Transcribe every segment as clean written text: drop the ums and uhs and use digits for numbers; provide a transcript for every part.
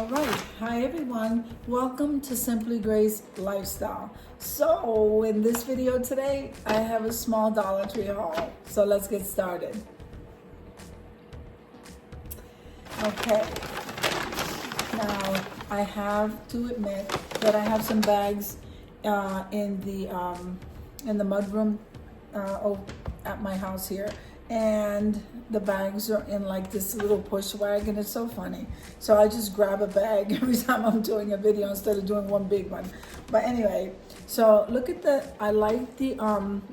All right, hi everyone. Welcome to Simply Grace Lifestyle. So in this video today, I have a small Dollar Tree haul. So let's get started. Okay, now I have to admit that I have some bags in the mudroom at my house here. And the bags are in like this little push wagon. It's so funny. So I just grab a bag every time I'm doing a video instead of doing one big one. But anyway, so look at I like the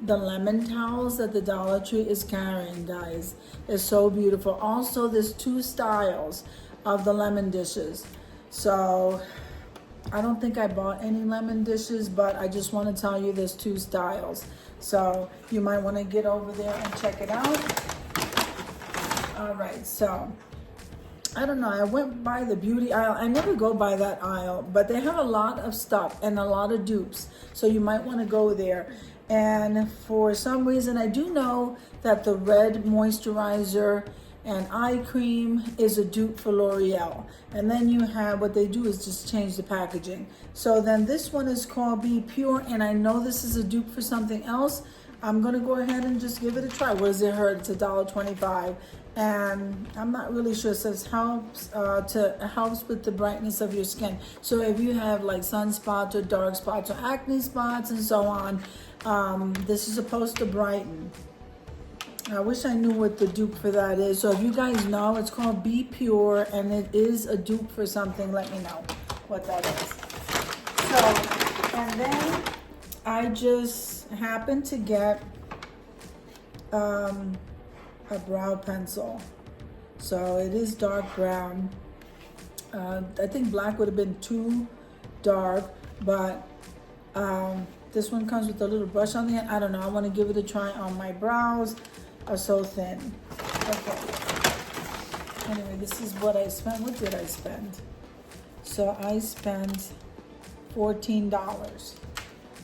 lemon towels that the Dollar Tree is carrying, guys. They're so beautiful. Also, there's two styles of the lemon dishes. So I don't think I bought any lemon dishes, but I just want to tell you there's two styles. So you might want to get over there and check it out. All right, so I don't know. I went by the beauty aisle. I never go by that aisle, but they have a lot of stuff and a lot of dupes. So you might want to go there. And for some reason, I do know that the red moisturizer and eye cream is a dupe for L'Oreal. And then you have, what they do is just change the packaging. So then this one is called Be Pure, and I know this is a dupe for something else. I'm gonna go ahead and just give it a try. What does it hurt? It's $1.25. And I'm not really sure. It says helps with the brightness of your skin. So if you have like sunspots or dark spots or acne spots and so on, this is supposed to brighten. I wish I knew what the dupe for that is. So if you guys know, it's called Be Pure, and it is a dupe for something. Let me know what that is. So, and then I just happened to get a brow pencil. So it is dark brown. I think black would have been too dark, but this one comes with a little brush on the end. I don't know. I want to give it a try on my brows. Are so thin. Okay. Anyway, this is what I spent. What did I spend? So I spent $14.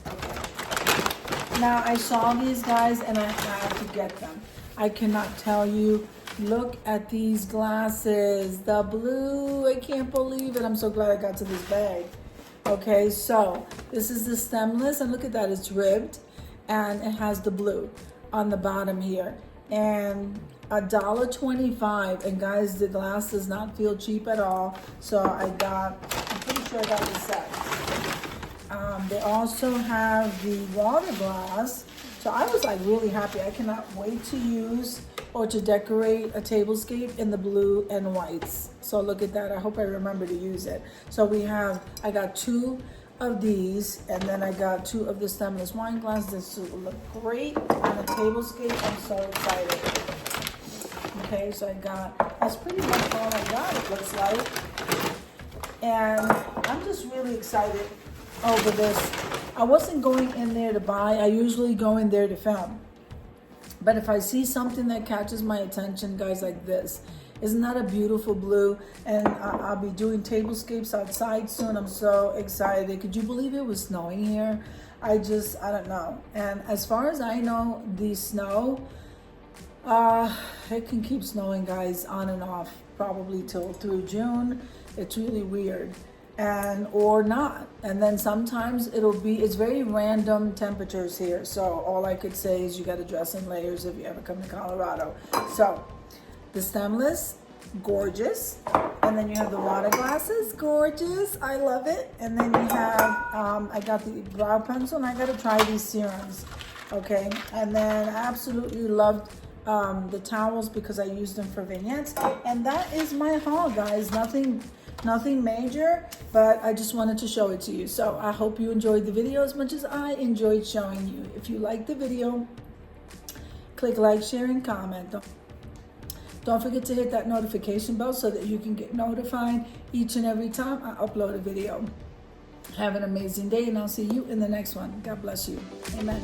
Okay. Now I saw these guys and I had to get them. I cannot tell you. Look at these glasses. The blue. I can't believe it. I'm so glad I got to this bag. Okay, so this is the stemless, and look at that. It's ribbed, and it has the blue on the bottom here. And $1.25, and guys, the glass does not feel cheap at all. So I'm pretty sure I got the set. They also have the water glass. So I was like really happy. I cannot wait to use or to decorate a tablescape in the blue and whites. So look at that. I hope I remember to use it. So I got two of these, and then I got two of the stemless wine glasses. This will look great on a tablescape. I'm so excited. Okay, so that's pretty much all I got, it looks like. And I'm just really excited over this. I wasn't going in there to buy. I usually go in there to film. But if I see something that catches my attention, guys, like this, isn't that a beautiful blue? And I'll be doing tablescapes outside soon. I'm so excited. Could you believe it was snowing here? I don't know. And as far as I know, the snow, it can keep snowing, guys, on and off, probably through June. It's really weird. Or not. And then sometimes it's very random temperatures here. So all I could say is you got to dress in layers if you ever come to Colorado. So the stemless, gorgeous. And then you have the water glasses, gorgeous. I love it. And then you have, I got the brow pencil, and I got to try these serums. Okay. And then I absolutely loved the towels because I used them for vignettes. And that is my haul, guys. Nothing major, but I just wanted to show it to you. So I hope you enjoyed the video as much as I enjoyed showing you. If you liked the video, click like, share, and comment. Don't forget to hit that notification bell so that you can get notified each and every time I upload a video. Have an amazing day, and I'll see you in the next one. God bless you. Amen.